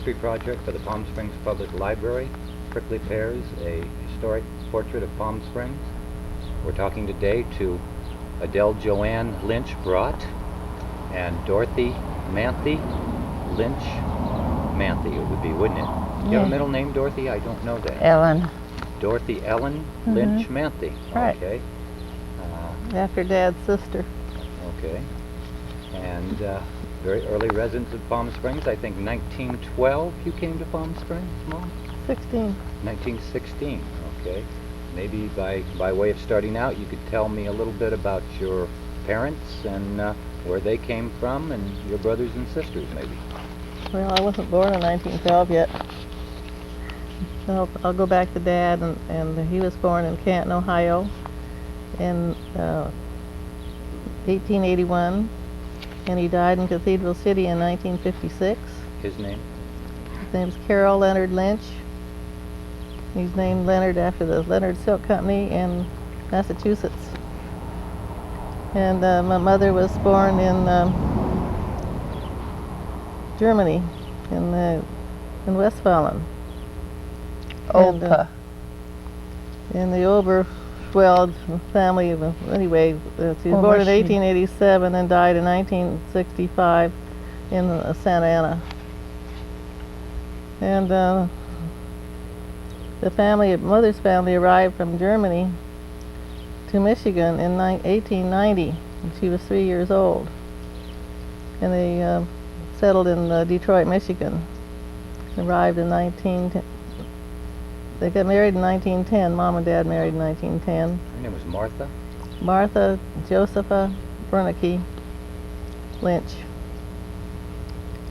history project for the Palm Springs Public Library, Prickly Pears, a historic portrait of Palm Springs. We're talking today to Adele Lynch Brott and Dorothy Lynch Manthey, it would be, wouldn't it? Do you have a middle name, Dorothy? I don't know that. Ellen. Dorothy Ellen Lynch Manthey. Right. Okay. After Dad's sister. Okay. And very early residents of Palm Springs. I think 1912 you came to Palm Springs, Mom? 16. 1916. Okay. Maybe by way of starting out, you could tell me a little bit about your parents and where they came from and your brothers and sisters, maybe. Well, I wasn't born in 1912 yet. So I'll go back to Dad, and he was born in Canton, Ohio in 1881, and he died in Cathedral City in 1956. His name? His name's Carol Leonard Lynch. He's named Leonard after the Leonard Silk Company in Massachusetts. And my mother was born in Germany, in Westfalen. Opa. In the Oberschweld family. Anyway, she was born in 1887 and died in 1965 in Santa Ana. And the family, mother's family, arrived from Germany to Michigan in 1890, and she was 3 years old. And they settled in Detroit, Michigan. Arrived in they got married in 1910. Mom and Dad married in 1910. Her name was Martha? Martha Josepha Wernicke Lynch.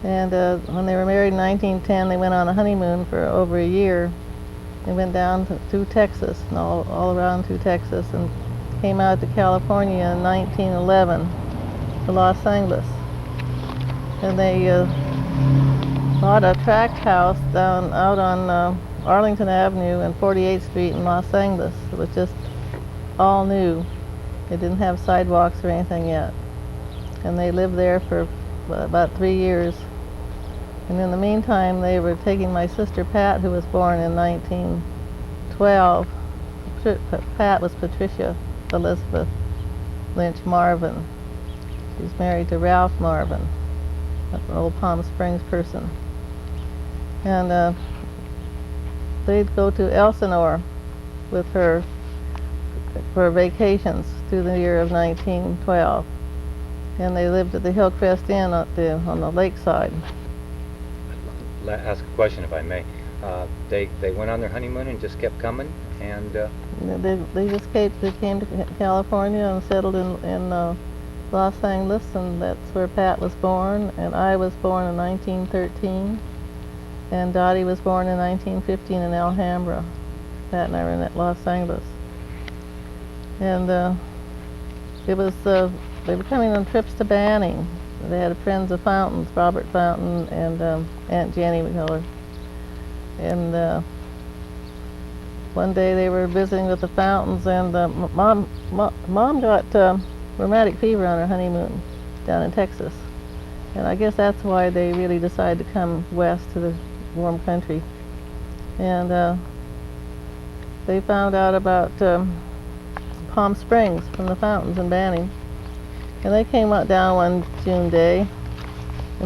And when they were married in 1910, they went on a honeymoon for over a year. They went down to Texas, and all around to Texas, and came out to California in 1911, to Los Angeles. And they bought a tract house out on Arlington Avenue and 48th Street in Los Angeles. It was just all new. It didn't have sidewalks or anything yet. And they lived there for about 3 years. And in the meantime, they were taking my sister Pat, who was born in 1912. Pat was Patricia Elizabeth Lynch Marvin. She's married to Ralph Marvin, an old Palm Springs person. And they'd go to Elsinore with her for vacations through the year of 1912. And they lived at the Hillcrest Inn on the lakeside. Ask a question, if I may. They went on their honeymoon and just kept coming, and they just came to California and settled in Los Angeles, and that's where Pat was born, and I was born in 1913, and Dottie was born in 1915 in Alhambra. Pat and I were in Los Angeles, and it was they were coming on trips to Banning. They had friends of Fountains, Robert Fountain and Aunt Jenny, we call her. And one day they were visiting with the Fountains, and Mom got rheumatic fever on her honeymoon down in Texas. And I guess that's why they really decided to come west to the warm country. And they found out about Palm Springs from the Fountains in Banning. And they came out down one June day, a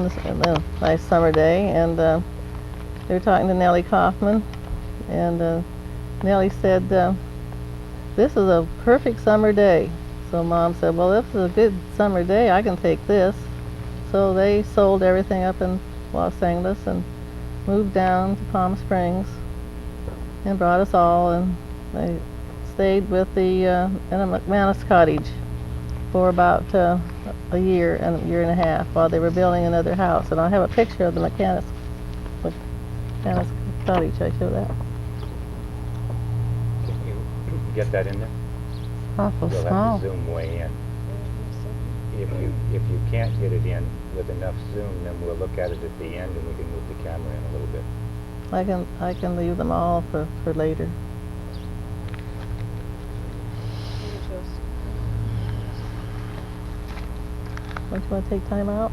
nice summer day, and they were talking to Nellie Kaufman, and Nellie said, "This is a perfect summer day." So Mom said, "Well, this is a good summer day, I can take this." So they sold everything up in Los Angeles and moved down to Palm Springs and brought us all, and they stayed with in a McManus cottage for about a year and a half while they were building another house. And I have a picture of the McManus cottage. I show that. can you get that in there? Awful You'll small. have to zoom way in. If you can't get it in with enough zoom, then we'll look at it at the end and we can move the camera in a little bit. I can leave them all for later. Don't you want to take time out?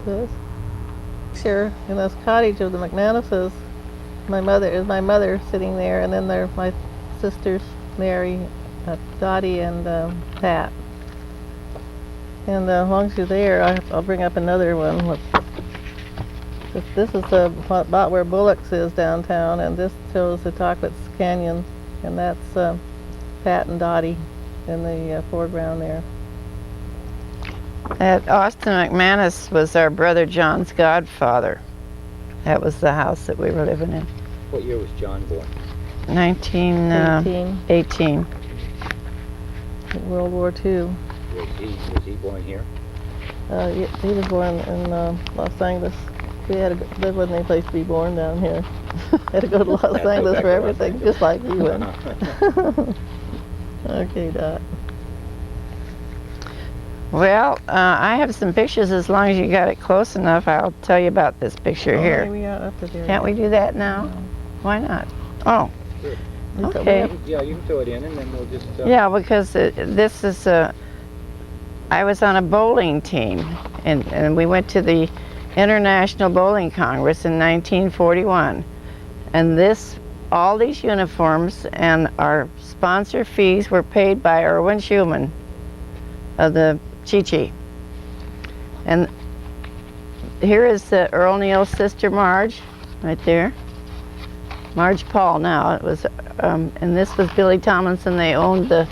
This? picture in this cottage of the McManuses. My mother sitting there, and then there are my sisters, Mary, Dottie, and Pat. And as long as you're there, I'll bring up another one. This is about where Bullock's is downtown, and this shows the Tockwitz Canyon, and that's Pat and Dottie in the foreground there. That Austin McManus was our brother John's godfather. That was the house that we were living in. What year was John born? 1918. World War II. Was he born here? He was born in Los Angeles. There wasn't any place to be born down here. Had to go to Los Angeles for everything, just like you went. Okay, Dot. Well, I have some pictures. As long as you got it close enough, I'll tell you about this picture here. We are up to there. Can't we do that now? No. Why not? Oh, Sure. okay. Yeah, you can throw it in, and then we'll just... Yeah, because this is I was on a bowling team, and we went to the International Bowling Congress in 1941. And all these uniforms and our sponsor fees were paid by Erwin Schumann of the Chi-Chi. And here is Earl Neal's sister Marge, right there. Marge Paul now. It was, and this was Billy Tomlinson. They owned the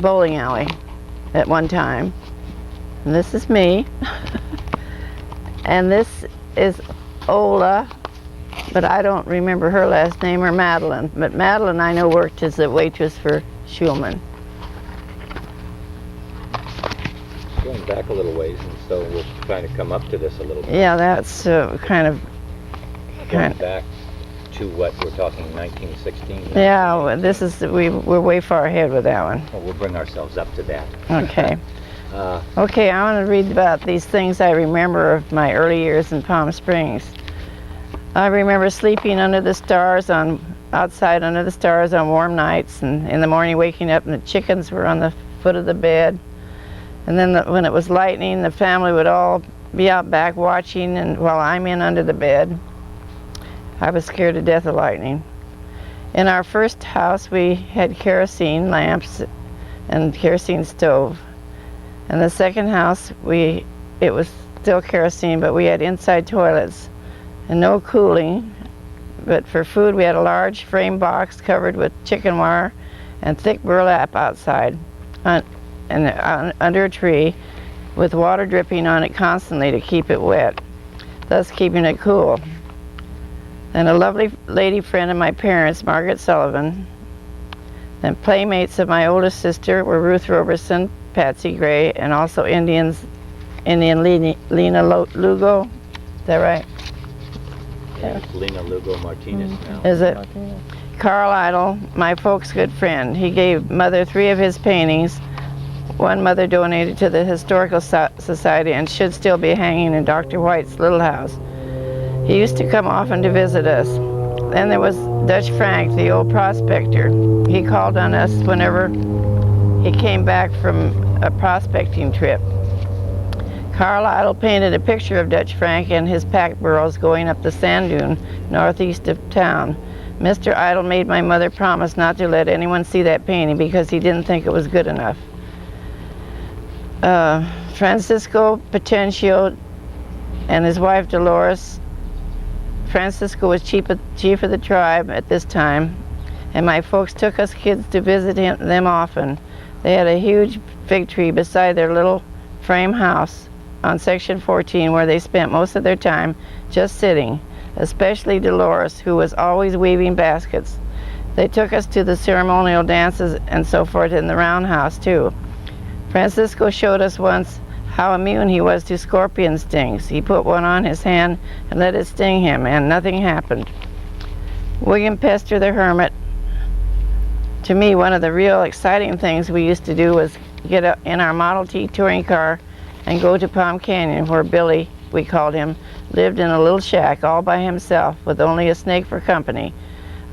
bowling alley at one time. And this is me. And this is Ola, but I don't remember her last name, or Madeline. But Madeline, I know, worked as a waitress for Schulman. Going back a little ways, and so we're trying to come up to this a little bit. Yeah, that's Going back to what we're talking 1916. Yeah, this is, we're way far ahead with that one. Well, we'll bring ourselves up to that. Okay. Okay, I want to read about these things I remember of my early years in Palm Springs. I remember sleeping under the stars outside under the stars on warm nights, and in the morning waking up and the chickens were on the foot of the bed. And then when it was lightning, the family would all be out back watching, and while I'm in under the bed. I was scared to death of lightning. In our first house, we had kerosene lamps and kerosene stove. In the second house, it was still kerosene, but we had inside toilets and no cooling. But for food, we had a large frame box covered with chicken wire and thick burlap outside under a tree with water dripping on it constantly to keep it wet, thus keeping it cool. And a lovely lady friend of my parents, Margaret Sullivan, and playmates of my oldest sister were Ruth Roberson, Patsy Gray, and also Indian Lena Lugo. Is that right? Yeah, it's Lena Lugo Martinez now. Is it? Carl Idle, my folks' good friend. He gave Mother 3 of his paintings. One Mother donated to the Historical Society and should still be hanging in Dr. White's little house. He used to come often to visit us. Then there was Dutch Frank, the old prospector. He called on us whenever he came back from a prospecting trip. Carl Idle painted a picture of Dutch Frank and his pack burros going up the sand dune northeast of town. Mr. Idle made my mother promise not to let anyone see that painting because he didn't think it was good enough. Francisco Potencio and his wife Dolores. Francisco was chief of the tribe at this time, and my folks took us kids to visit them often. They had a huge fig tree beside their little frame house on Section 14 where they spent most of their time just sitting, especially Dolores, who was always weaving baskets. They took us to the ceremonial dances and so forth in the roundhouse too. Francisco showed us once how immune he was to scorpion stings. He put one on his hand and let it sting him, and nothing happened. William Pester the Hermit. To me, one of the real exciting things we used to do was get up in our Model T touring car and go to Palm Canyon, where Billy, we called him, lived in a little shack all by himself with only a snake for company.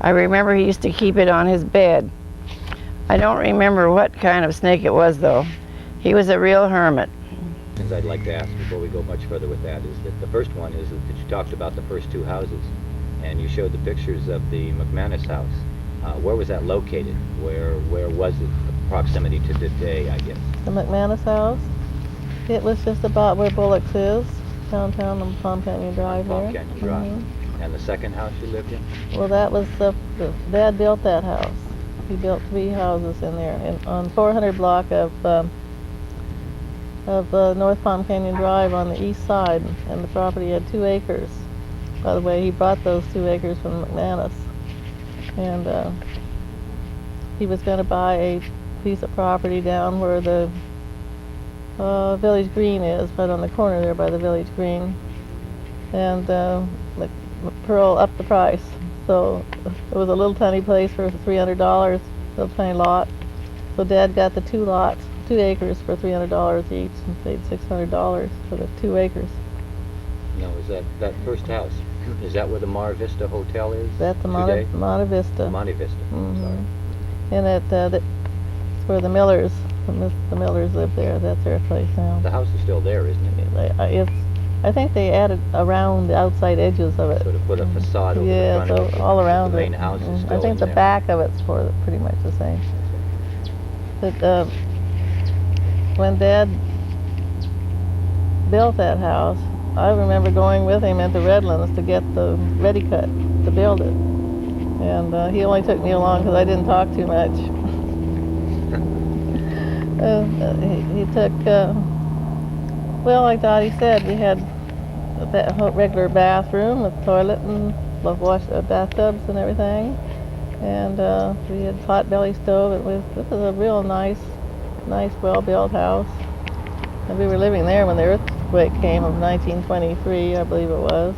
I remember he used to keep it on his bed. I don't remember what kind of snake it was, though. He was a real hermit. questions I'd like to ask before we go much further with that is that the first one is that you talked about the first two houses, and you showed the pictures of the McManus house. Where was that located? Where was it? Proximity to today, I guess. The McManus house? It was just about where Bullock's is, downtown on Palm Canyon Drive Palm there. Canyon Drive. And the second house you lived in? Well, that was Dad built that house. He built 3 houses in there, on 400 block of North Palm Canyon Drive on the east side, and the property had 2 acres. By the way, he bought those 2 acres from McManus, and he was going to buy a piece of property down where the Village Green is, right on the corner there by the Village Green, and Pearl upped the price. So it was a little tiny place for $300, little tiny lot. So Dad got the 2 lots, 2 acres for $300 each, and paid $600 for the 2 acres. No, is that first house? Is that where the Mar Vista Hotel is? That's the today? Monte Vista. Monte Vista. Sorry. And it's where the Millers live there. That's their place now. The house is still there, isn't it? I think they added around the outside edges of it. Sort of put a facade over Yeah, the front of it. all around the it. main house is still I think in the there. back of it's pretty much the same. But when Dad built that house, I remember going with him into Redlands to get the ready cut to build it. And he only took me along because I didn't talk too much. He took, well, like Dottie said, we had a regular bathroom with toilet and bathtubs and everything. And we had pot-belly stove. This was a real nice, well-built house. And we were living there when the earthquake came of 1923, I believe it was.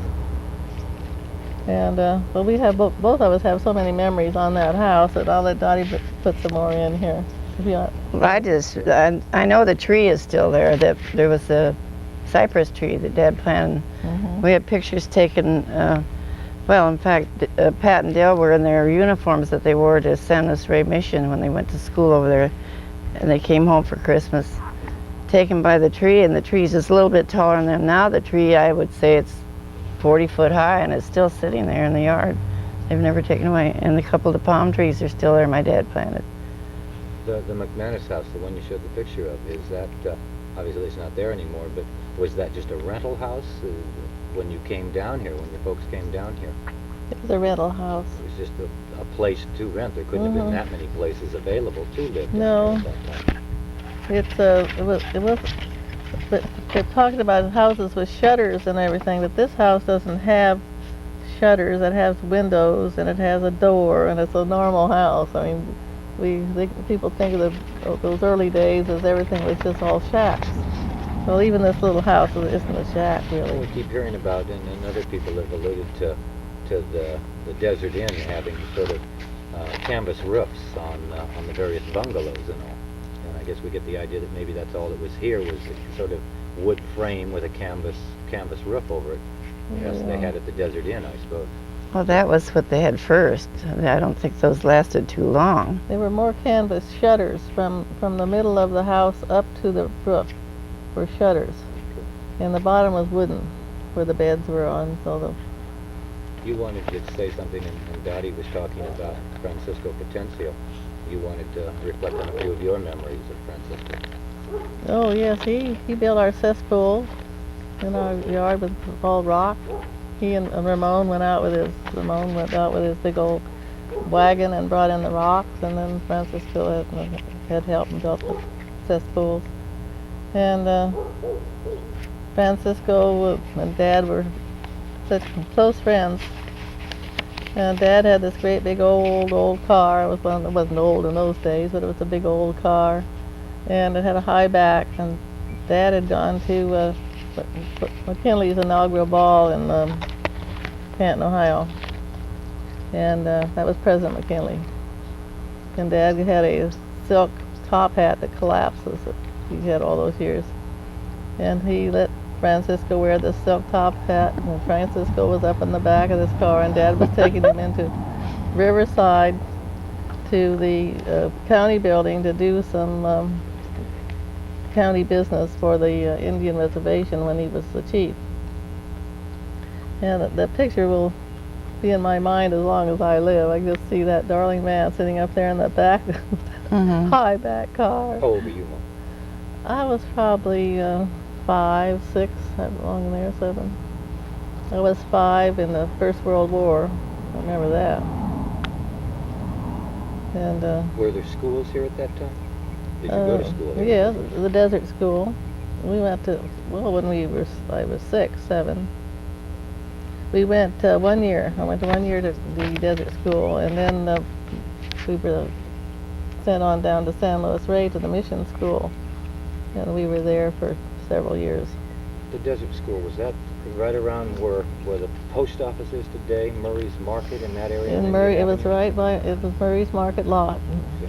And well, we have both of us have so many memories on that house that I'll let Dottie put some more in here. Well, I know the tree is still there. That there was a cypress tree that Dad planted. We had pictures taken. Well, in fact, Pat and Dale were in their uniforms that they wore to San Luis Rey Mission when they went to school over there, and they came home for Christmas. Taken by the tree, and the tree's just a little bit taller than them now. The tree, I would say it's 40 foot high, and it's still sitting there in the yard. They've never taken away. And a couple of the palm trees are still there, my dad planted. The McManus house, the one you showed the picture of, is that, obviously it's not there anymore, but was that just a rental house when you came down here, when your folks came down here? It was a rental house. It was just a place to rent. There couldn't have been that many places available to live No. at that time. It was, but they're talking about houses with shutters and everything, but this house doesn't have shutters. It has windows and it has a door, and it's a normal house. I mean, people think of those early days as everything was just all shacks. Well, even this little house isn't a shack, Well, really. we keep hearing about, and other people have alluded to the Desert Inn having sort of canvas roofs on the various bungalows and all. And I guess we get the idea that maybe that's all that was here, was a sort of wood frame with a canvas roof over it. Yes, they had at the Desert Inn, I suppose. Well, that was what they had first. I don't think those lasted too long. There were more canvas shutters from the middle of the house up to the roof were shutters. And the bottom was wooden, where the beds were on. So You wanted to say something, and Dottie was talking about Francisco Potencio. You wanted to reflect on a few of your memories of Francisco. oh yes, he built our cesspool in our yard with all rock. He and Ramon went out with his big old wagon and brought in the rocks, and then Francisco had helped and built the cesspools. And Francisco and Dad were such close friends. And Dad had this great big old car. It wasn't old in those days, but it was a big old car, and it had a high back. And Dad had gone to McKinley's inaugural ball in Canton, Ohio, and that was President McKinley. And Dad had a silk top hat that collapses that he had all those years, and he let Francisco wear this silk top hat, and Francisco was up in the back of this car, and Dad was taking him into Riverside to the county building to do some county business for the Indian reservation when he was the chief. And that picture will be in my mind as long as I live. I just see that darling man sitting up there in the back, high back car. How old were you, Mom? I was probably 5, 6, how long in there, 7. I was 5 in the First World War. I remember that. And Were there schools here at that time? Did you go to school here? yeah, the desert school. We went to, well, when I was 6, 7. We went 1 year. I went to 1 year to the desert school, and then we were sent on down to San Luis Rey to the mission school, and we were there for several years. The desert school, was that right around where the post office is today, Murray's Market, in that area? In Murray, it was right by, it was Murray's Market lot.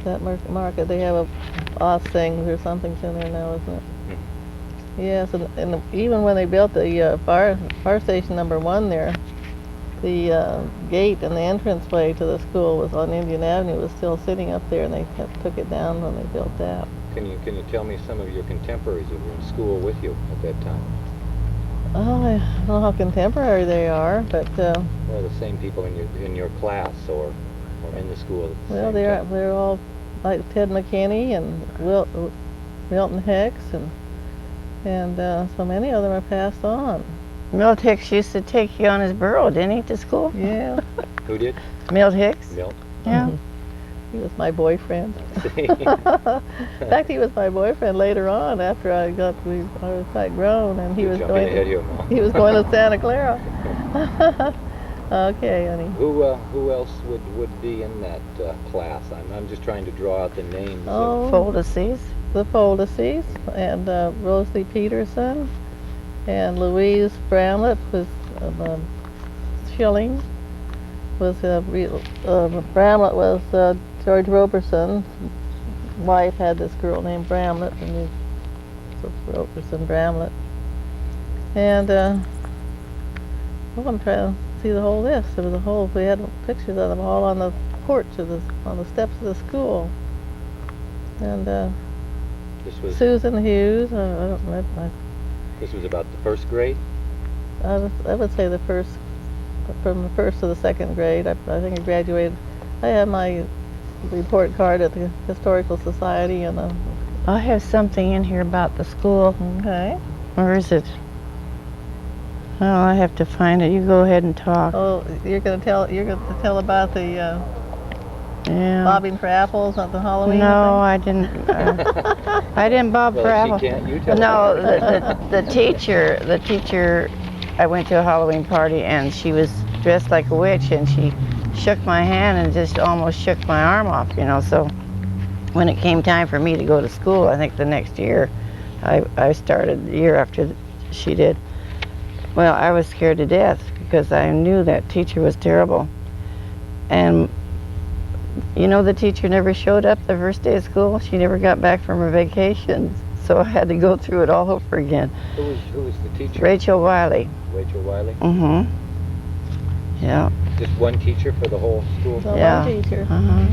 That market, they have a Ossings or something's in there now, isn't it? Yes, and even when they built the fire station number 1 there, the gate and the entranceway to the school was on Indian Avenue, was still sitting up there, and they took it down when they built that. Can you tell me some of your contemporaries who were in school with you at that time? Oh, I don't know how contemporary they are, but Or the same people in your class or in the school at the well, same time? they're all like Ted McKinney and Milton Hicks, and so many of them are passed on. Milt Hicks used to take you on his burro, didn't he, to school? Yeah. Who did? Milt Hicks? Milt? Yeah. He was my boyfriend. See? In fact, he was my boyfriend later on after I was quite grown, and he You're was jumping going ahead to, here, Mom. he was going to Santa Clara. Okay, honey. Who else would be in that class? I'm just trying to draw out the names. Oh, Foldacies. the Foldacies, and Rosalie Peterson, and Louise Bramlett was Schilling. Bramlett was George Roberson's wife had this girl named Bramlett, and Roberson Bramlett. And I'm trying to see the whole list. There was a whole. We had pictures of them all on the porch on the steps of the school. And This was Susan Hughes. I don't remember. this was about the first grade. I would say the first, from the first to the second grade. I think I graduated. I have my report card at the Historical Society, and I have something in here about the school. okay. Where is it? Oh, I have to find it. You go ahead and talk. Oh, you're gonna tell about the Yeah. bobbing for apples at the Halloween No, thing? I didn't. I didn't bob for Well, apples. she can't. You tell No, her. the teacher. I went to a Halloween party, and she was dressed like a witch, and she shook my hand and just almost shook my arm off. So when it came time for me to go to school, I think the next year, I started the year after she did. Well, I was scared to death because I knew that teacher was terrible. And the teacher never showed up the first day of school. She never got back from her vacation, so I had to go through it all over again. Who was the teacher? Rachel Wiley. Rachel Wiley. Mm-hmm. Yeah. Just one teacher for the whole school. So Yeah. one teacher. Uh-huh.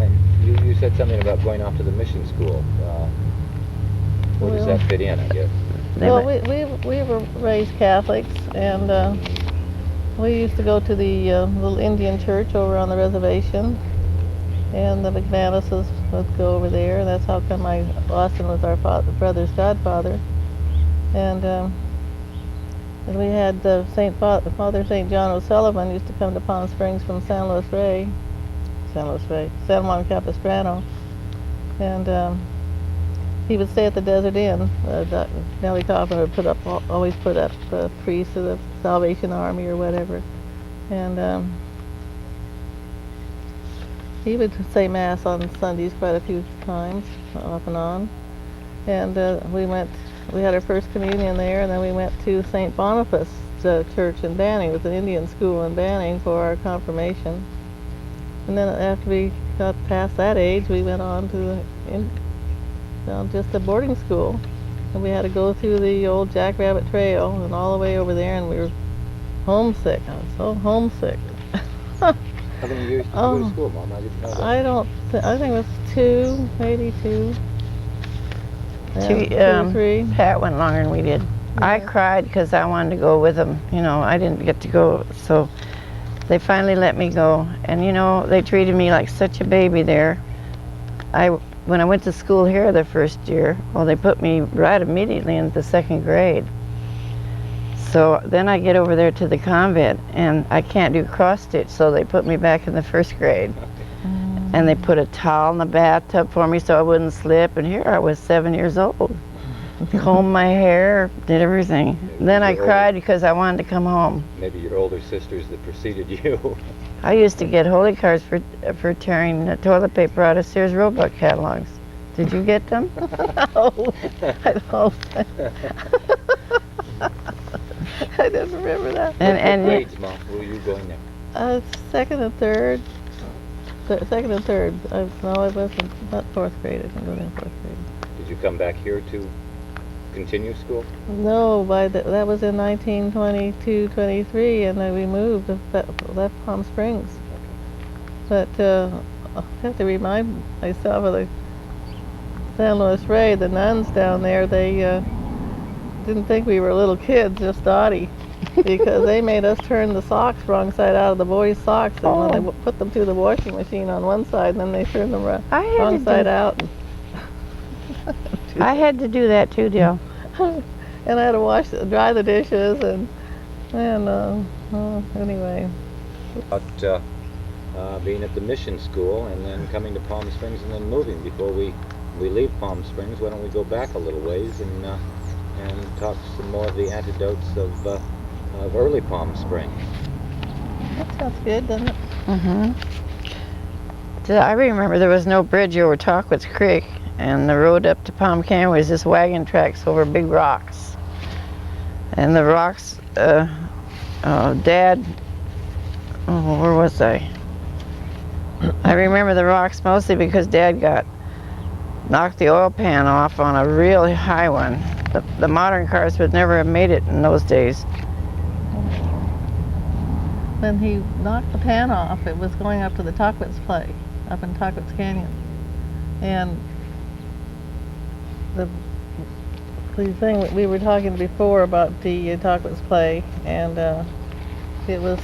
And you said something about going off to the mission school. Where does Well- that fit in, I guess? They Well, went- we were raised Catholics, and we used to go to the little Indian church over on the reservation, and the McManuses would go over there, and that's how come Austin was our brother's godfather. And we had Father St. John O'Sullivan used to come to Palm Springs from San Juan Capistrano, and he would stay at the Desert Inn. Nellie Coffin would always put up priests of the Salvation Army or whatever, and he would say Mass on Sundays quite a few times, off and on. And we had our first communion there, and then we went to St. Boniface Church in Banning. It was an Indian school in Banning for our confirmation. And then after we got past that age, we went on to just a boarding school. And we had to go through the old Jackrabbit Trail and all the way over there, and we were homesick. I was so homesick. How many years did you go to school, Mom? I didn't know that. I think it was 2, maybe 2. Yeah, 2 or 3. Pat went longer than we did. I Yeah. cried because I wanted to go with them. You know, I didn't get to go, so they finally let me go. And you know, they treated me like such a baby there. When I went to school here the first year, well, they put me right immediately into the 2nd grade. So then I get over there to the convent, and I can't do cross stitch, so they put me back in the 1st grade. And they put a towel in the bathtub for me so I wouldn't slip. And here I was 7 years old. Combed my hair, did everything. Then I cried because I wanted to come home. Maybe your older sisters that preceded you. I used to get holy cards for tearing the toilet paper out of Sears Roebuck catalogs. Did you get them? No, I don't. I didn't remember that. And What grades, Mom, were you going there? 2nd and 3rd. 2nd and 3rd. No, I wasn't. Not 4th grade. I didn't go in 4th grade. Did you come back here to continue school? No, that was in 1922, 23, and then we moved, left Palm Springs. But I have to remind myself of the San Luis Rey, the nuns down there. They didn't think we were little kids, just dotty, because they made us turn the socks wrong side out of the boys' socks, and when they put them through the washing machine on one side, and then they turned them wrong side out. I had to do that too, Dale. And I had to dry the dishes, and anyway. About being at the mission school and then coming to Palm Springs and then moving. Before we leave Palm Springs, why don't we go back a little ways and talk some more of the anecdotes of early Palm Springs. That sounds good, doesn't it? I remember there was no bridge over Talquitz Creek, and the road up to Palm Canyon was just wagon tracks over big rocks. And the rocks, Dad, where was I? I remember the rocks mostly because Dad knocked the oil pan off on a really high one. The modern cars would never have made it in those days. When he knocked the pan off, it was going up to the Talquitz Play, up in Talquitz Canyon. And the thing we were talking before about the Talquitz Play, and it was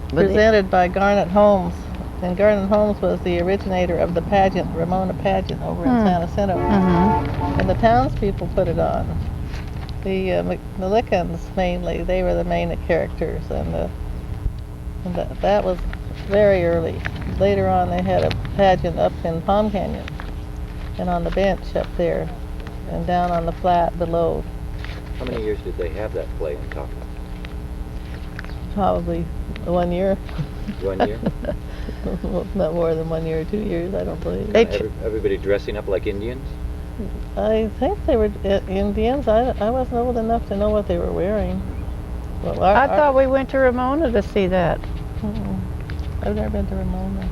presented by Garnet Holmes, and Garnet Holmes was the originator of the pageant, Ramona pageant, over in San Jacinto. And the townspeople put it on. The McCallums mainly, they were the main characters, and that was very early. Later on, they had a pageant up in Palm Canyon, and on the bench up there, and down on the flat below. How many years did they have that play in Talquitz? Probably 1 year. 1 year? Not more than 1 year or 2 years, I don't believe. Everybody dressing up like Indians? I think they were Indians. I wasn't old enough to know what they were wearing. Well, I thought we went to Ramona to see that. I've never been to Ramona.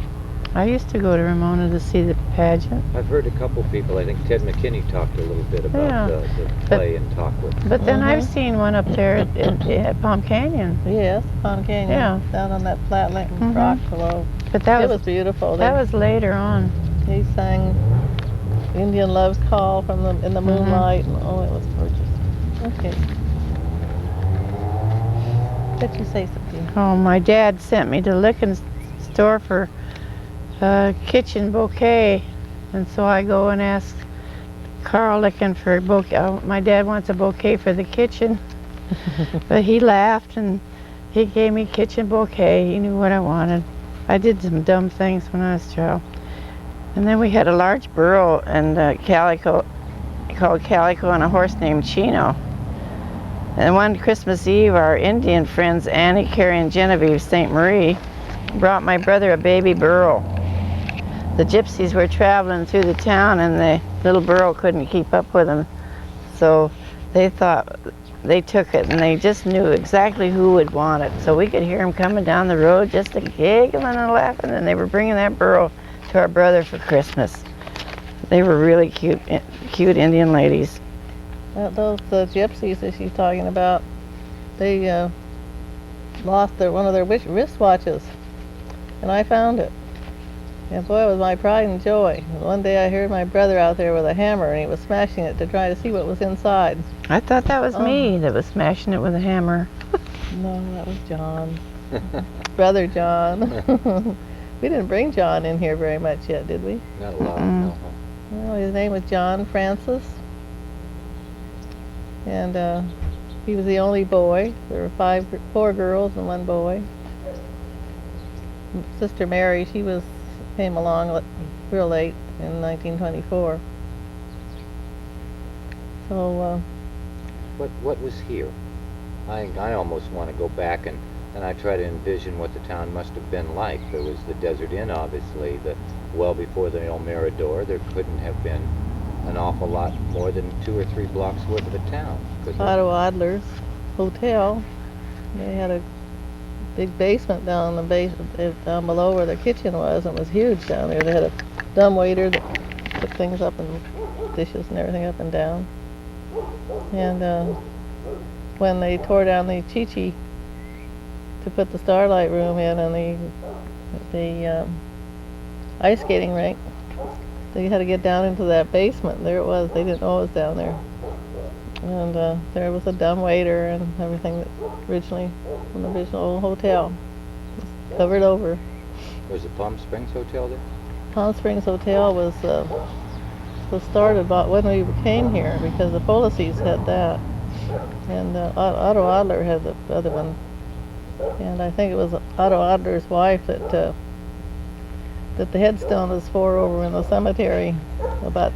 I used to go to Ramona to see the pageant. I've heard a couple people, I think Ted McKinney talked a little bit about the play in Talquitz. But then I've seen one up there at Palm Canyon. Yes, Palm Canyon. Yeah. Down on that flat rock below. But that it was beautiful. That was later on. He sang Indian Love's Call in the moonlight, and oh, it was gorgeous. Okay. Let you say something. Oh, my dad sent me to Licken's store for a kitchen bouquet, and so I go and ask Carl Licken for a bouquet. My dad wants a bouquet for the kitchen, but he laughed and he gave me kitchen bouquet. He knew what I wanted. I did some dumb things when I was a child. And then we had a large burro and calico, called Calico, and a horse named Chino. And one Christmas Eve, our Indian friends, Annie, Carrie, and Genevieve St. Marie, brought my brother a baby burro. The gypsies were traveling through the town, and the little burro couldn't keep up with them. So they thought, they took it, and they just knew exactly who would want it. So we could hear them coming down the road, just giggling and laughing, and they were bringing that burro to our brother for Christmas. They were really cute Indian ladies. Those gypsies that she's talking about, they lost one of their wristwatches, and I found it. And boy, it was my pride and joy. One day I heard my brother out there with a hammer, and he was smashing it to try to see what was inside. I thought that was Oh. me that was smashing it with a hammer. No, that was John. Brother John. We didn't bring John in here very much yet, did we? Not a lot, Mm-mm. no. Well, his name was John Francis. And he was the only boy. There were four girls and one boy. Sister Mary, she came along real late in 1924. So, What was here? I almost want to go back and I try to envision what the town must have been like. There was the Desert Inn, obviously. Well before the El Mirador, there couldn't have been an awful lot more than 2 or 3 blocks worth of a town, could there? Otto Adler's Hotel. They had a big basement down down below where the kitchen was. It was huge down there. They had a dumbwaiter that took things up and dishes and everything up and down. And when they tore down the Chi-Chi to put the Starlight Room in and the ice skating rink, they had to get down into that basement. There it was. They didn't know it was down there. And there was a dumbwaiter and everything that originally from the original hotel. It was covered over. Was the Palm Springs Hotel there? Palm Springs Hotel was started about when we came here because the Policies had that. And Otto Adler had the other one. And I think it was Otto Adler's wife that the headstone is for over in the cemetery about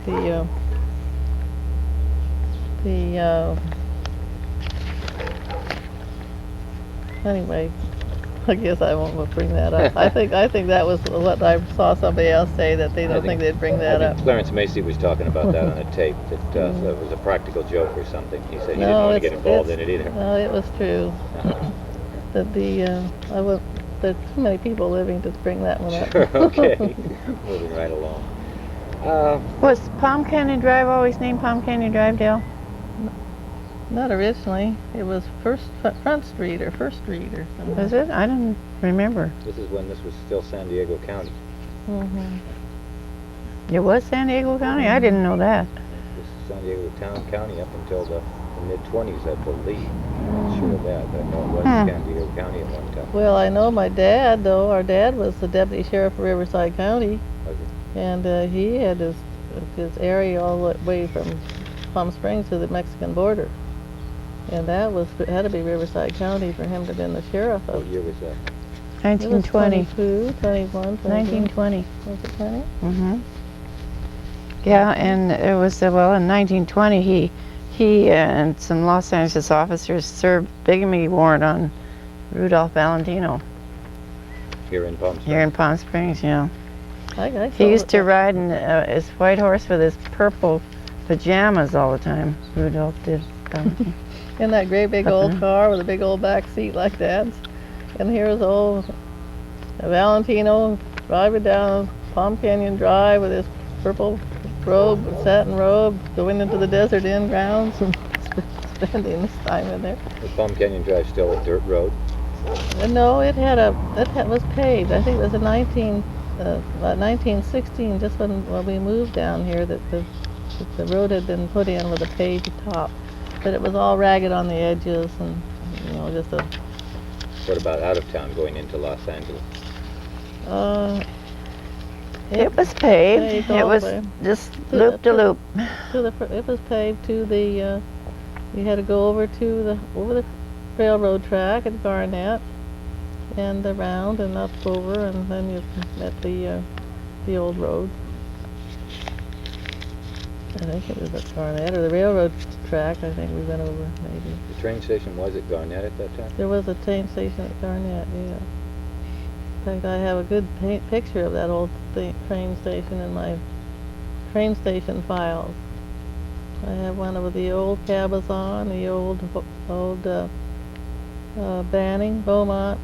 anyway, I guess I won't bring that up. I think that was what I saw somebody else say, that they don't think they'd bring that I up. think Clarence Macy was talking about that on a tape, that it was a practical joke or something. He said he didn't want to get involved in it either. No, it was true. That there's too many people living to bring that one up. Sure, okay. Moving right along. Was Palm Canyon Drive always named Palm Canyon Drive, Dale? Not originally. It was Front Street or First Street or something. Was it? I don't remember. This is when this was still San Diego County. Mm-hmm. It was San Diego County? I didn't know that. This is San Diego County up until the mid-20s, I believe. I'm not sure of that, but I know it was San Diego County at one time. Well, I know my dad, though. Our dad was the deputy sheriff of Riverside County, Was it? and he had his area all the way from Palm Springs to the Mexican border. And that had to be Riverside County for him to have been the sheriff What of. year was that? 1920. It was 22, 21, 1920. Was it 20? Mm-hmm. Yeah, and it was, in 1920, he and some Los Angeles officers served bigamy warrant on Rudolph Valentino Here in Palm Springs? here in Palm Springs, yeah. I He used to ride in his white horse with his purple pajamas all the time. Rudolph did. in that great big old car with a big old back seat like that. And here's old Valentino driving down Palm Canyon Drive with his purple robe, satin robe, going into the Desert Inn grounds and spending his time in there. Was Palm Canyon Drive still a dirt road? No, it was paved. I think it was in 1916, just when we moved down here, that the road had been put in with a paved top. But it was all ragged on the edges and, just a... What about out of town, going into Los Angeles? It was paved. It was just loop to loop. It was paved to the, you had to go over the railroad track at Garnett and around and up over, and then you met the old road. I think it was at Garnett, or the railroad track, I think we went over, maybe. The train station was at Garnett at that time? There was a train station at Garnett, yeah. In fact, I have a good picture of that old train station in my train station files. I have one of the old Cabazon, the old Banning, Beaumont,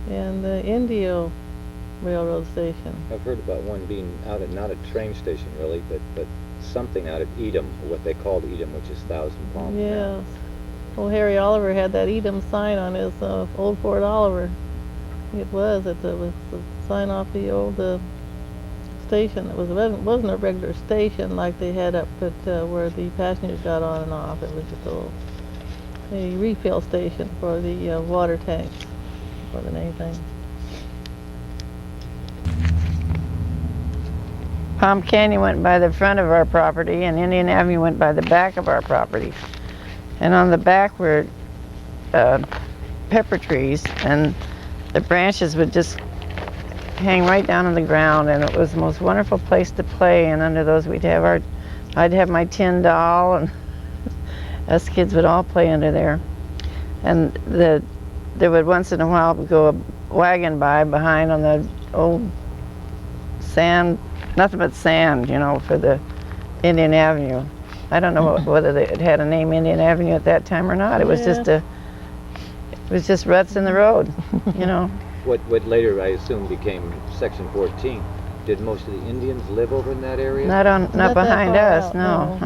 and the Indio Railroad Station. I've heard about one being out at, not a train station really, but something out at Edam, what they called Edam, which is Thousand Palms. Yes. Well, Harry Oliver had that Edam sign on his old Fort Oliver. It was. It was the sign off the old station. It wasn't a regular station like they had up at where the passengers got on and off. It was just a refill station for the water tanks more than anything. Palm Canyon went by the front of our property, and Indian Avenue went by the back of our property. And on the back were pepper trees, and the branches would just hang right down on the ground, and it was the most wonderful place to play. And under those I'd have my tin doll, and us kids would all play under there. And there would once in a while go a wagon by behind on the old sand, nothing but sand, you know, for the Indian Avenue. I don't know whether it had a name Indian Avenue at that time or not. It was just ruts in the road, you know. What later I assume became Section 14. Did most of the Indians live over in that area? Not behind us, out, no.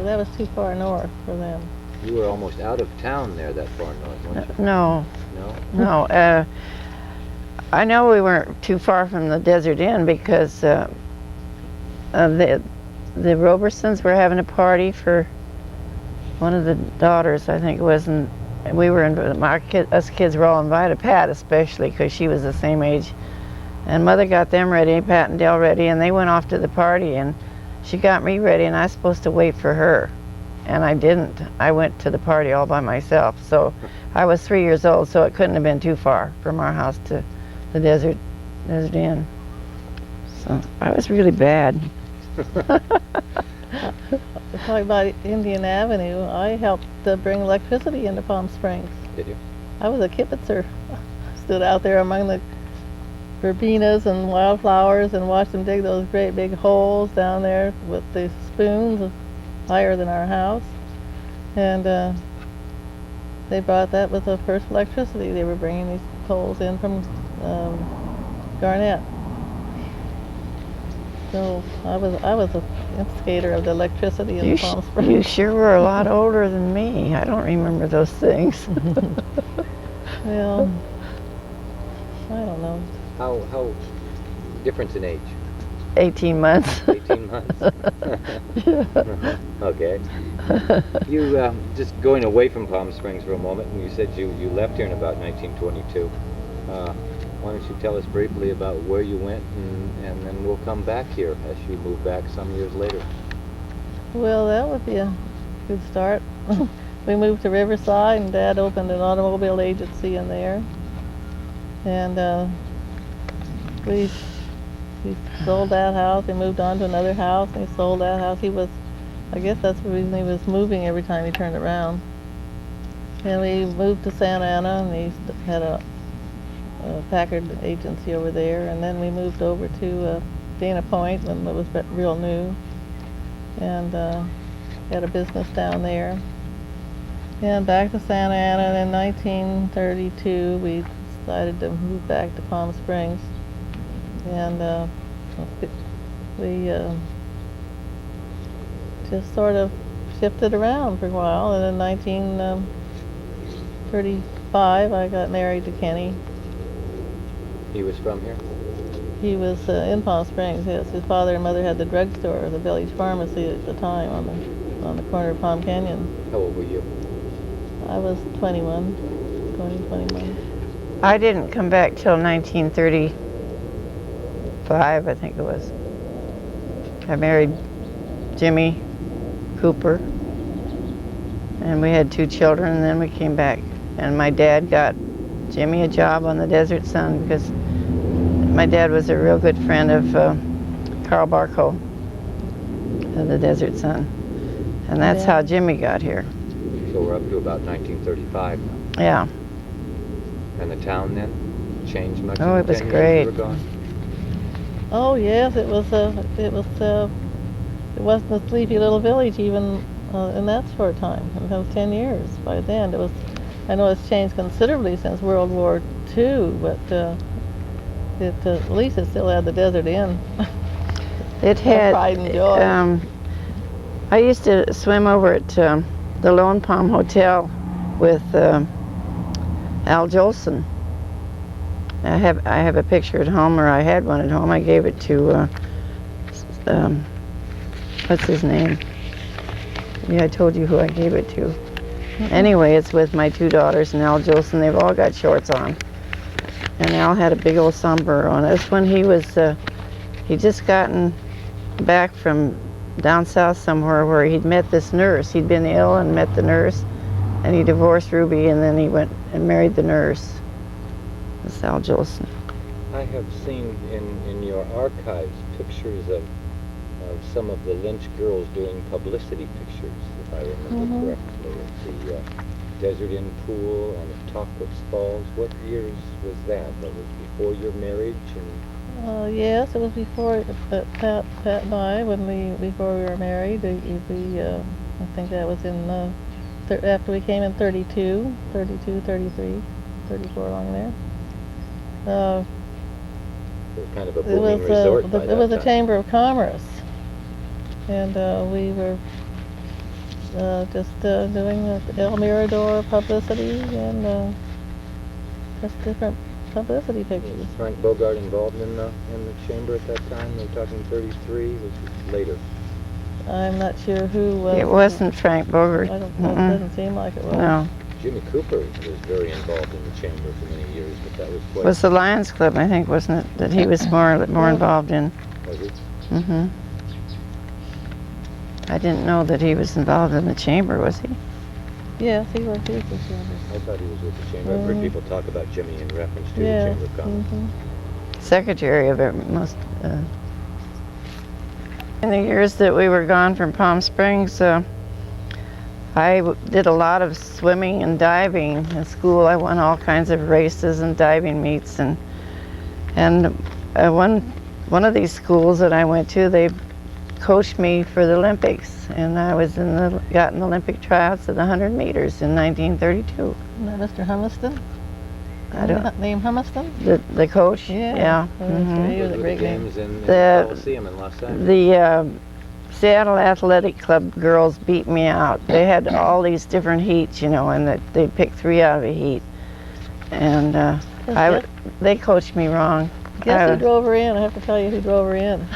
That was too far north for them. You were almost out of town there that far north, weren't you? No. No? No. I know we weren't too far from the Desert Inn because the Robersons were having a party for one of the daughters, I think it was, and we were us kids were all invited, Pat especially, because she was the same age. And Mother got them ready, Pat and Dale ready, and they went off to the party, and she got me ready, and I was supposed to wait for her. And I didn't. I went to the party all by myself. So I was 3 years old, so it couldn't have been too far from our house to the Desert Inn. So I was really bad. Talking about Indian Avenue, I helped bring electricity into Palm Springs. Did you? I was a kibitzer. Stood out there among the verbenas and wildflowers and watched them dig those great big holes down there with the spoons higher than our house. And they brought that with the first electricity. They were bringing these poles in from Garnett. So I was a instigator of the electricity in Palm Springs. You sure were a lot older than me. I don't remember those things. Well, I don't know. How difference in age? 18 months. 18 months. Okay. You just going away from Palm Springs for a moment, and you said you left here in about 1922. Why don't you tell us briefly about where you went, and then we'll come back here as you move back some years later. Well, that would be a good start. We moved to Riverside, and Dad opened an automobile agency in there. And we sold that house. He moved on to another house, and he sold that house. I guess that's the reason he was moving every time he turned around. And we moved to Santa Ana, and he had a Packard agency over there. And then we moved over to Dana Point when it was real new, and had a business down there. And back to Santa Ana, and in 1932 we decided to move back to Palm Springs. And we just sort of shifted around for a while. And in 1935 I got married to Kenny. He was from here? He was in Palm Springs, yes. His father and mother had the drugstore, the Village Pharmacy at the time, on the corner of Palm Canyon. How old were you? I was 21. I didn't come back till 1935, I think it was. I married Jimmy Cooper, and we had 2 children, and then we came back. And my dad got Jimmy a job on the Desert Sun because my dad was a real good friend of Carl Barco of the Desert Sun. And that's how Jimmy got here. So we're up to about 1935 now. Yeah. And the town then changed much? Oh, it was great. You were gone? Oh yes, it wasn't a sleepy little village even in that short time. It was 10 years by then. I know it's changed considerably since World War II, but at least it still had the Desert Inn. It had pride and joy. I used to swim over at the Lone Palm Hotel with Al Jolson, I have a picture at home, or I had one at home. I gave it to what's his name? Yeah, I told you who I gave it to. Anyway, it's with my two daughters and Al Jolson. They've all got shorts on. And Al had a big old sombrero on. That's when he was, he'd just gotten back from down south somewhere where he'd met this nurse. He'd been ill and met the nurse, and he divorced Ruby, and then he went and married the nurse. That's Al Jolson. I have seen in your archives pictures of some of the Lynch girls doing publicity pictures, if I remember correctly, at the Desert Inn Pool and at Talkwitz Falls. What years was that? That was before your marriage? And Yes, it was before Pat and I, before we were married. I think that was in after we came in 32, 33, 34 along there. it was kind of a booming resort by that it was a time. Chamber of Commerce, and we were just doing the El Mirador publicity and just different publicity pictures. Was Frank Bogart involved in the chamber at that time? We're talking 33, was it later? I'm not sure who was. It wasn't Frank Bogart. I don't. It doesn't seem like it was. No. Jimmy Cooper was very involved in the chamber for many years, but that was It quite... was the Lions Club, I think, wasn't it, that he was more involved in? Was it? Mm-hmm. I didn't know that he was involved in the chamber, was he? Yes, he was. He was the chamber. I thought he was with the chamber. I've heard people talk about Jimmy in reference to the Yeah. Chamber of Commerce. Secretary of it most. In the years that we were gone from Palm Springs, I did a lot of swimming and diving in school. I won all kinds of races and diving meets, and one of these schools that I went to, they coached me for the Olympics, and I was got in the Olympic tryouts at the 100 meters in 1932. Isn't that Mr. Humiston? I don't. Name Humiston? The coach. Yeah. Yeah. Oh, Mhm. He was a Those were great the name. games in The- Coliseum in Los Angeles. The Seattle Athletic Club girls beat me out. They had all these different heats, you know, and they picked 3 out of a heat. And they coached me wrong. Guess who drove her in? I have to tell you who drove her in.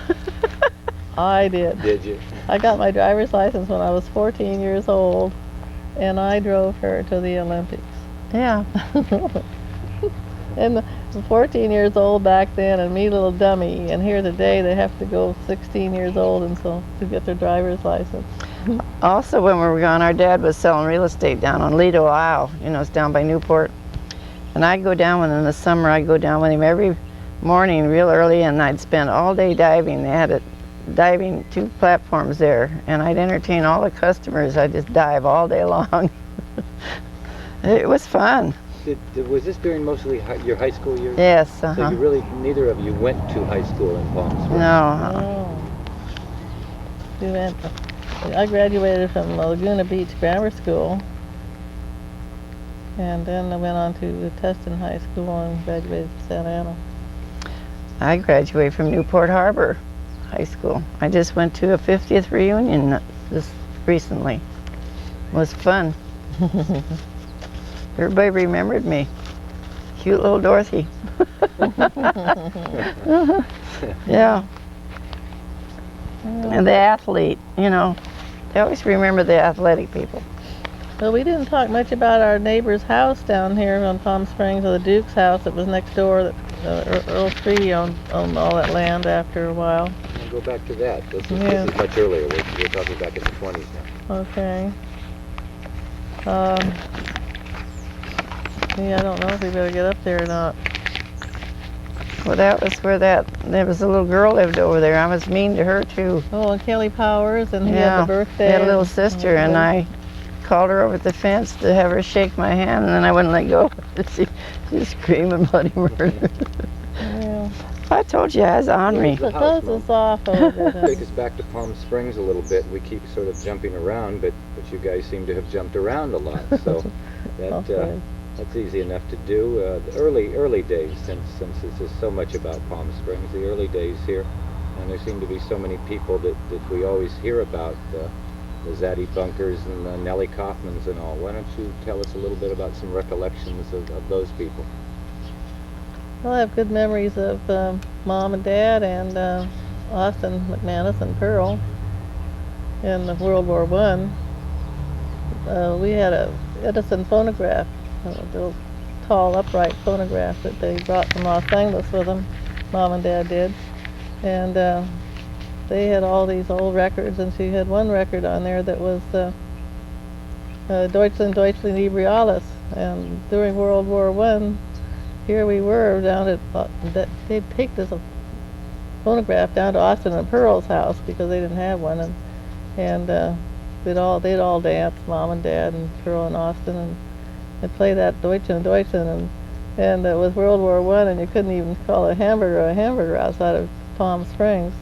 I did. Did you? I got my driver's license when I was 14 years old, and I drove her to the Olympics. Yeah. And 14 years old back then, and me, little dummy. And here today, they have to go 16 years old and so to get their driver's license. Also, when we were gone, our dad was selling real estate down on Lido Isle. You know, it's down by Newport. And I'd go down in the summer. I'd go down with him every morning, real early, and I'd spend all day diving. They had diving 2 platforms there, and I'd entertain all the customers. I'd just dive all day long. It was fun. Was this during mostly your high school years? Yes. So you really, neither of you went to high school in Palm Springs? No. Oh. I graduated from Laguna Beach Grammar School, and then I went on to Tustin High School and graduated from Santa Ana. I graduated from Newport Harbor High School. I just went to a 50th reunion just recently. It was fun. Everybody remembered me. Cute little Dorothy. Yeah. And the athlete, you know. They always remember the athletic people. Well, we didn't talk much about our neighbor's house down here on Palm Springs, or the Duke's house that was next door. That Earl Street owned all that land after a while. We'll go back to that. This Yeah. is much earlier. We're talking back in the 20s now. Okay. Yeah, I don't know if we better get up there or not. Well, that was where there was a little girl lived over there. I was mean to her too. Oh, and Kelly Powers, and he had Yeah, the birthday. I had a little sister, and I called her over at the fence to have her shake my hand, and then I wouldn't let go. She screaming bloody murder. Yeah. I told you I was ornery. The house, Close Mom. us off over there. Take us back to Palm Springs a little bit. We keep sort of jumping around, but you guys seem to have jumped around a lot. So Okay. that's easy enough to do. The early days, since this is so much about Palm Springs, the early days here, and there seem to be so many people that we always hear about, the Zadie Bunkers and the Nellie Kaufmans and all. Why don't you tell us a little bit about some recollections of those people? Well, Zadie Bunkers was a Well, I have good memories of Mom and Dad and Austin McManus and Pearl in the World War One. We had a Edison phonograph, a little tall upright phonograph that they brought from Los Angeles with them. Mom and Dad did, and they had all these old records, and she had one record on there that was Deutschland Imperialis, and during World War One, here we were down at they'd take this phonograph down to Austin and Pearl's house because they didn't have one, and they'd all dance, Mom and Dad and Pearl and Austin, and they'd play that Deutschland, and it was World War One, and you couldn't even call a hamburger outside of Palm Springs.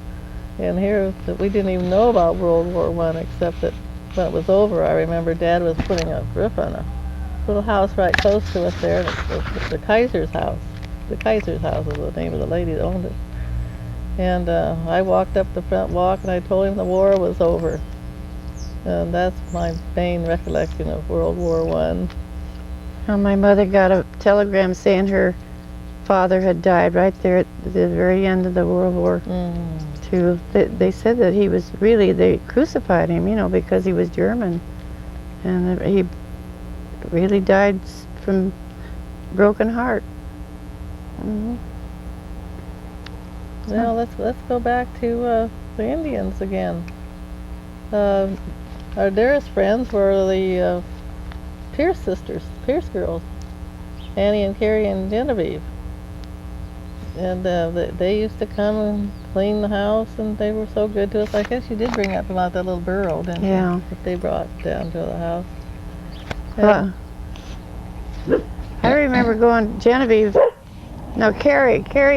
And here we didn't even know about World War One except that when it was over, I remember Dad was putting a roof on a little house right close to us there, and it's the Kaiser's house. The Kaiser's house was the name of the lady that owned it. And I walked up the front walk and I told him the war was over. And that's my main recollection of World War One. My mother got a telegram saying her father had died right there at the very end of the World War II. They said that he was really, they crucified him, because he was German. And he really died from broken heart. Now let's go back to the Indians again. Our dearest friends were the Pears sisters, Pears girls, Annie and Carrie and Genevieve. And they used to come and clean the house, and they were so good to us. I guess you did bring up about that little burro, didn't you? Yeah. That they brought down to the house. I remember going, Carrie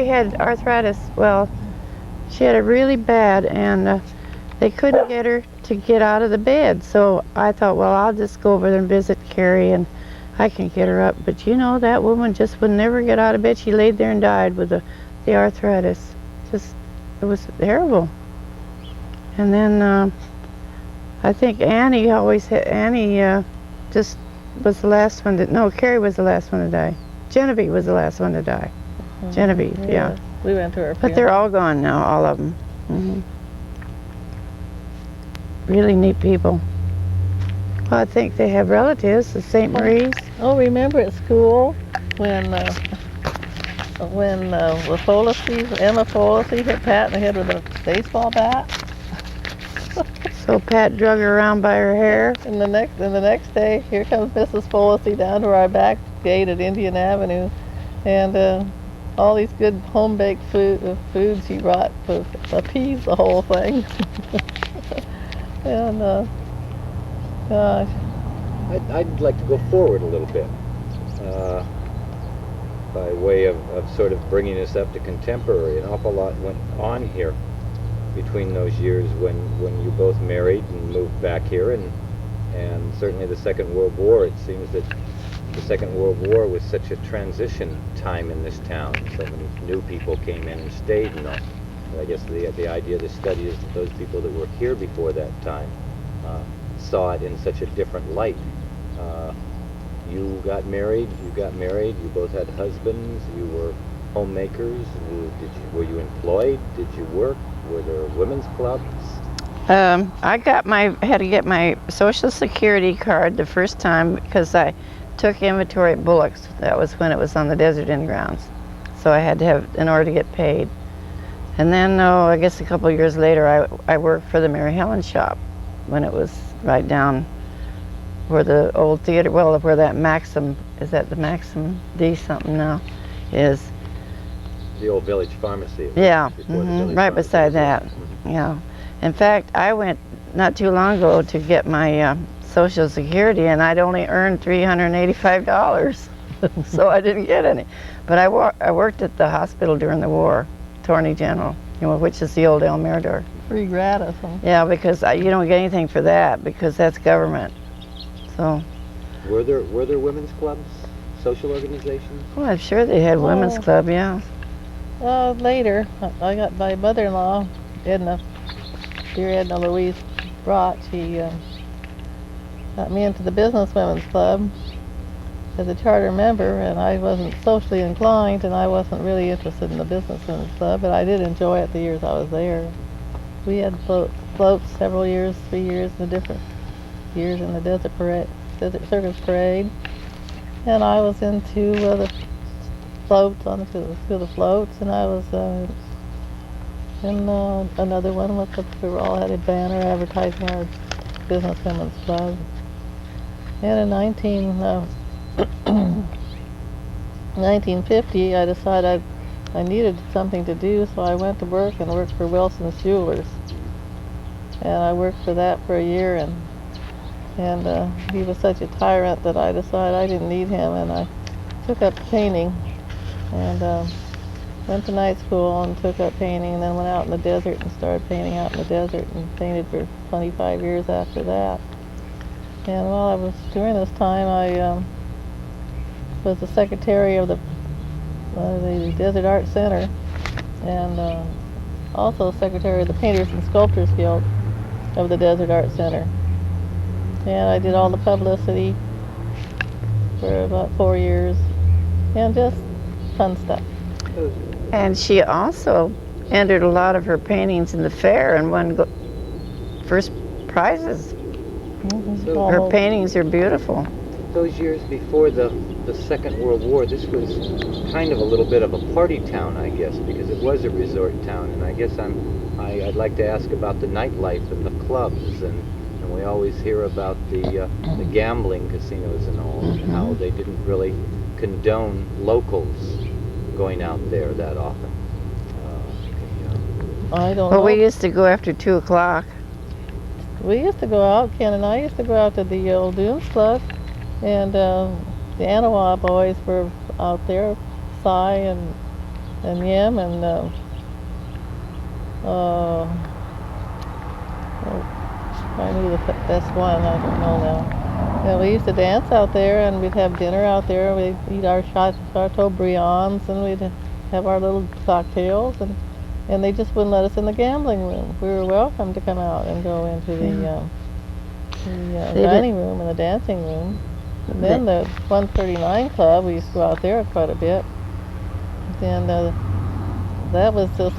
had arthritis. Well, she had it really bad, and they couldn't get her to get out of the bed. So I thought, well, I'll just go over there and visit Carrie, and I can get her up. But that woman just would never get out of bed. She laid there and died with the arthritis. It was terrible. And then I think Annie just was the last one Carrie was the last one to die. Genevieve was the last one to die. Genevieve, yeah. We went to her But they're all gone now, all of them. Really neat people. Well, I think they have relatives at St. Marie's. Oh, remember at school when Emma Follacy hit Pat in the head with a baseball bat? So Pat drug her around by her hair. And the next day, here comes Mrs. Follacy down to our back gate at Indian Avenue, and all these good home-baked food she brought to appease the whole thing. And gosh. I'd like to go forward a little bit by way of sort of bringing us up to contemporary. An awful lot went on here between those years when you both married and moved back here, and certainly the Second World War. It seems that the Second World War was such a transition time in this town. So many new people came in and stayed, and all. I guess the idea of the study is that those people that were here before that time saw it in such a different light. You got married, you both had husbands, you were homemakers. Were you employed? Did you work? Were there women's clubs? I had to get my Social Security card the first time because I took inventory at Bullock's. That was when it was on the Desert Inn grounds. So I had to have, in order to get paid. And then, I guess a couple of years later, I worked for the Mary Helen shop when it was right down where the old theater, well, where that Maxim, is that the Maxim D something now, is. The old village pharmacy. Yeah, right beside that, yeah. In fact, I went not too long ago to get my Social Security, and I'd only earned $385, so I didn't get any. But I worked at the hospital during the war, Attorney General, which is the old El Mirador. Free gratis. Huh? Yeah, because you don't get anything for that because that's government. So. Were there women's clubs, social organizations? Well, I'm sure they had women's club, yeah. Later, I got my mother-in-law, dear Edna Louise Brott. She got me into the Business Women's Club, as a charter member, and I wasn't socially inclined, and I wasn't really interested in the business and stuff, but I did enjoy it the years I was there. We had floats several years, 3 years, in the different years in the Desert Circus Parade, and I was into the floats, on the floats, and I was in another one with we were all had a banner advertising our Businesswomen's Club. And in 1950, I decided I needed something to do, so I went to work and worked for Wilson's Jewelers. And I worked for that for a year, and he was such a tyrant that I decided I didn't need him, and I took up painting, and went to night school and took up painting, and then went out in the desert and started painting out in the desert, and painted for 25 years after that. And while I was during this time, I was the secretary of the Desert Art Center, and also secretary of the Painters and Sculptors Guild of the Desert Art Center. And I did all the publicity for about 4 years, and just fun stuff. And she also entered a lot of her paintings in the fair and won first prizes. So Her paintings are beautiful. those years before the Second World War, this was kind of a little bit of a party town, I guess, because it was a resort town. And I guess I'd like to ask about the nightlife and the clubs, and we always hear about the gambling casinos and all, and how they didn't really condone locals going out there that often. I don't Well, know. we used to go after 2 o'clock. We used to go out, Ken and I used to go out to the Old Dunes Club, and the Anawa boys were out there, Cy and Yim, and I knew the best one, I don't know now. Yeah, we used to dance out there, and we'd have dinner out there. We'd eat our Chateaubriands, and we'd have our little cocktails, and they just wouldn't let us in the gambling room. We were welcome to come out and go into the dining room and the dancing room. And then the 139 Club, we used to go out there quite a bit. And that was just,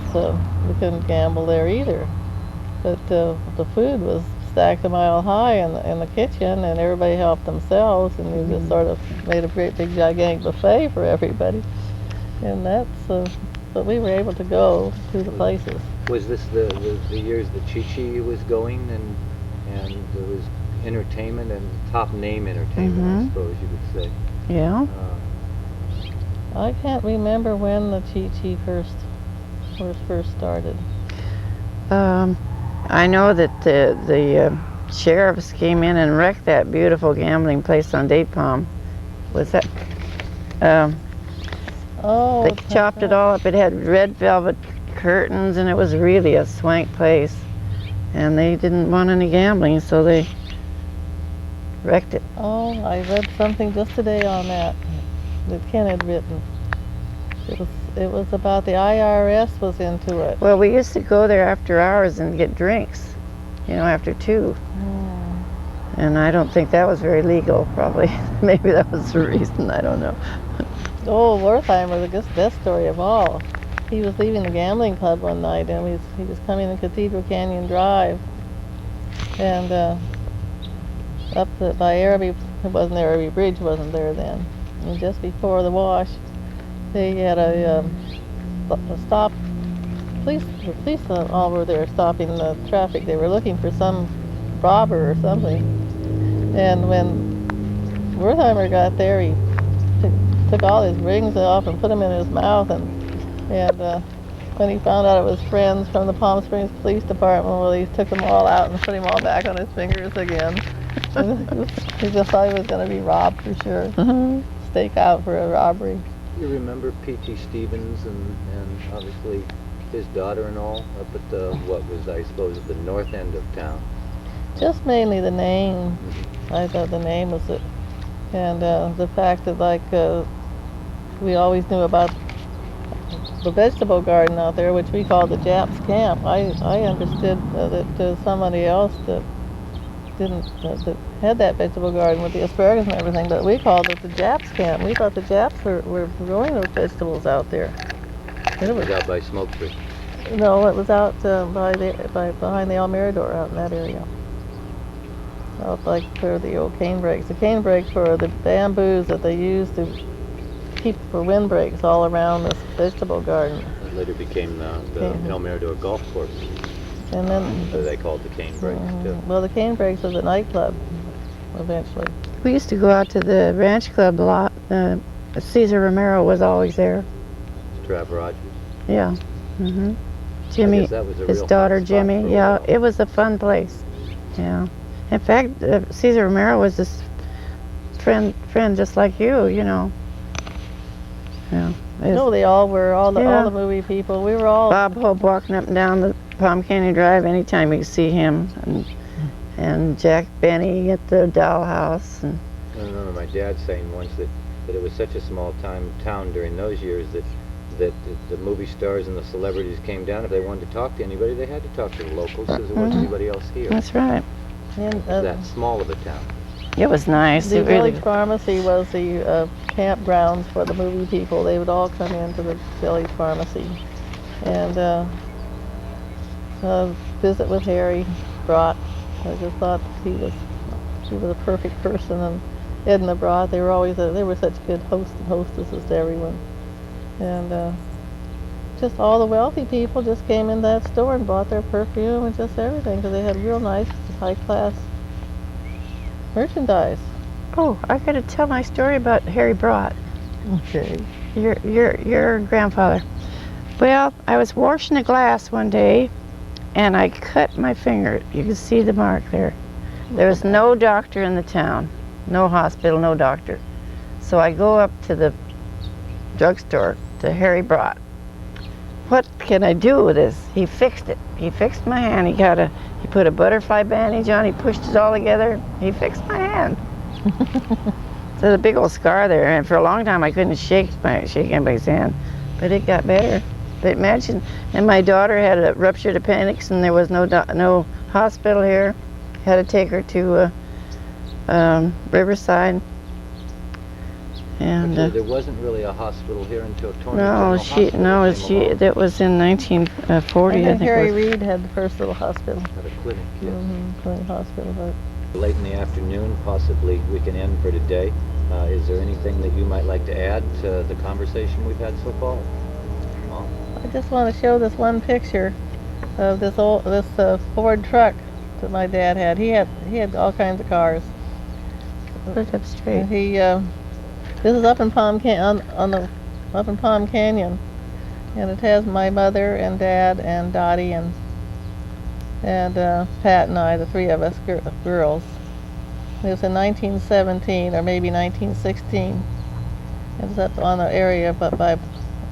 we couldn't gamble there either. But the food was stacked a mile high in the kitchen, and everybody helped themselves, and we just sort of made a great big gigantic buffet for everybody. And that's, but we were able to go to the places. Was this the years that Chi-Chi was going, and there was entertainment, and top name entertainment, I suppose you could say? Yeah. I can't remember when the Chi-Chi first started. I know that the sheriffs came in and wrecked that beautiful gambling place on Date Palm. Was that? Oh, They chopped it all up. It had red velvet curtains, and it was really a swank place. And they didn't want any gambling, so they wrecked it. Oh, I read something just today on that Ken had written. It was about the IRS was into it. Well, we used to go there after hours and get drinks, after 2. And I don't think that was very legal, probably. Maybe that was the reason, I don't know. Oh, Wertheimer, the best story of all. He was leaving the gambling club one night, and he was coming in Cathedral Canyon Drive, and up by Araby, it wasn't Araby Bridge, wasn't there then. And just before the wash, they had a stop. The police all were there stopping the traffic. They were looking for some robber or something. And when Wertheimer got there, he took all his rings off and put them in his mouth, and when he found out it was friends from the Palm Springs Police Department, well, he took them all out and put them all back on his fingers again. He just thought he was going to be robbed for sure. Stake out for a robbery. You remember P.T. Stevens and obviously his daughter and all up at what was, I suppose, at the north end of town? Just mainly the name. I thought the name was it. And the fact that, we always knew about the vegetable garden out there, which we called the Japs Camp. I understood that somebody else that didn't that had that vegetable garden with the asparagus and everything, but we called it the Japs camp. We thought the Japs were growing those vegetables out there. It was out by Smoke Creek. No, it was out behind the El Mirador, out in that area. Out like where the old cane brakes. The cane brakes were the bamboos that they used to keep for windbreaks all around this vegetable garden. It later became the El Mirador Golf Course. And then So they called the cane brakes too. well, the cane brakes was a nightclub eventually. We used to go out to the ranch club a lot. Cesar Romero was always there. Trav Rogers. Yeah. I Jimmy, guess that was a his real daughter hot spot for Jimmy. a Yeah, while. it was a fun place. Yeah. In fact, Cesar Romero was this friend just like you, you know. Yeah. No, they all were, all Yeah. the movie people. We were all. Bob Hope walking up and down the Palm Canyon Drive anytime you could see him, and Jack Benny at the dollhouse. And I remember my dad saying once that it was such a small town during those years that the movie stars and the celebrities came down. If they wanted to talk to anybody, they had to talk to the locals because there wasn't anybody else here. that's right. And, It was that small of a town. It was nice. the It really. village pharmacy was the campgrounds for the movie people. They would all come into the village pharmacy and visit with Harry Brott. I just thought he was a perfect person, and Edna Brott. They were such good hosts and hostesses to everyone, and just all the wealthy people just came in that store and bought their perfume and just everything because they had real nice high class merchandise. Oh, I got to tell my story about Harry Brott. Okay. Your grandfather. Well, I was washing the glass one day, and I cut my finger. You can see the mark there. There was no doctor in the town, no hospital, no doctor. So I go up to the drugstore to Harry Brott. What can I do with this? He fixed it. He fixed my hand. He put a butterfly bandage on. He pushed it all together. He fixed my hand. There's a big old scar there, and for a long time I couldn't shake anybody's hand, but it got better. But imagine, and my daughter had a ruptured appendix, and there was no hospital here. Had to take her to Riverside. And There wasn't really a hospital here until Torrance that was in 1940. I I think think Harry it was. Reid had the first little hospital. Had a clinic. Yes. Clinic hospital. But Late in the afternoon, possibly we can end for today. Is there anything that you might like to add to the conversation we've had so far? Mom? I just want to show this one picture of this Ford truck that my dad had. He had all kinds of cars. Look up straight. And this is up in Palm up in Palm Canyon, and it has my mother and Dad and Dottie and Pat and I, the three of us girls. It was in 1917 or maybe 1916. It was up on the area by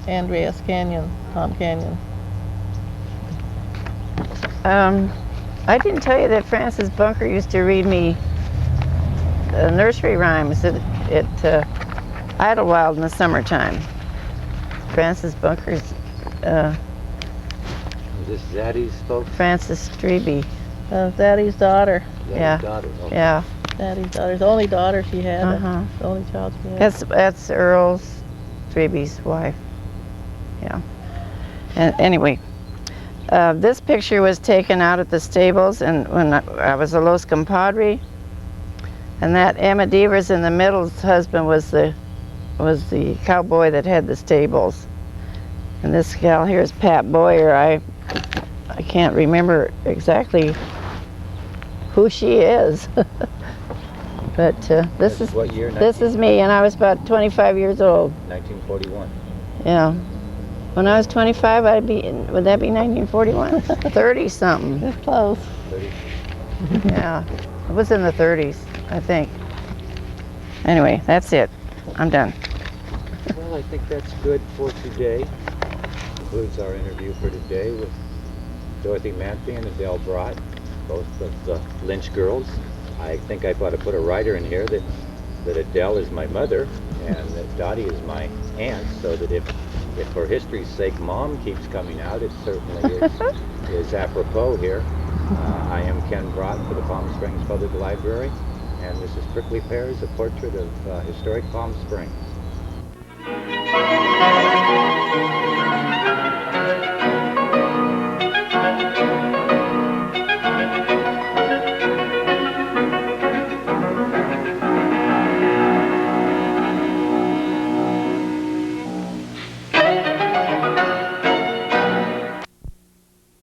Andreas Canyon, Palm Canyon. I didn't tell you that Francis Bunker used to read me nursery rhymes at Idlewild in the summertime. Francis Bunker's, Is this Zaddy's folks? Francis Strebe. Daddy's daughter. Zaddy's Yeah. daughter. Okay. Yeah. Daddy's daughter. The only daughter she had. Uh-huh. The only child she had. That's Earl Strebe's wife. Yeah. And anyway, this picture was taken out at the stables, and when I was a Los Compadre, and that Emma Devers in the middle's husband was the cowboy that had the stables. And this gal here is Pat Boyer. I can't remember exactly who she is, but this is what year? this is me, and I was about 25 years old. 1941. Yeah. When I was 25, would that be 1941? 30 something. It's close. 30. Yeah. It was in the 30s, I think. Anyway, that's it. I'm done. Well, I think that's good for today. Concludes our interview for today with Dorothy Manthey and Adele Brott, both of the Lynch girls. I think I ought to put a writer in here that Adele is my mother and that Dottie is my aunt, so that if for history's sake Mom keeps coming out, it certainly is apropos here. I am Ken Brott for the Palm Springs Public Library, and this is Prickly Pears, a portrait of historic Palm Springs.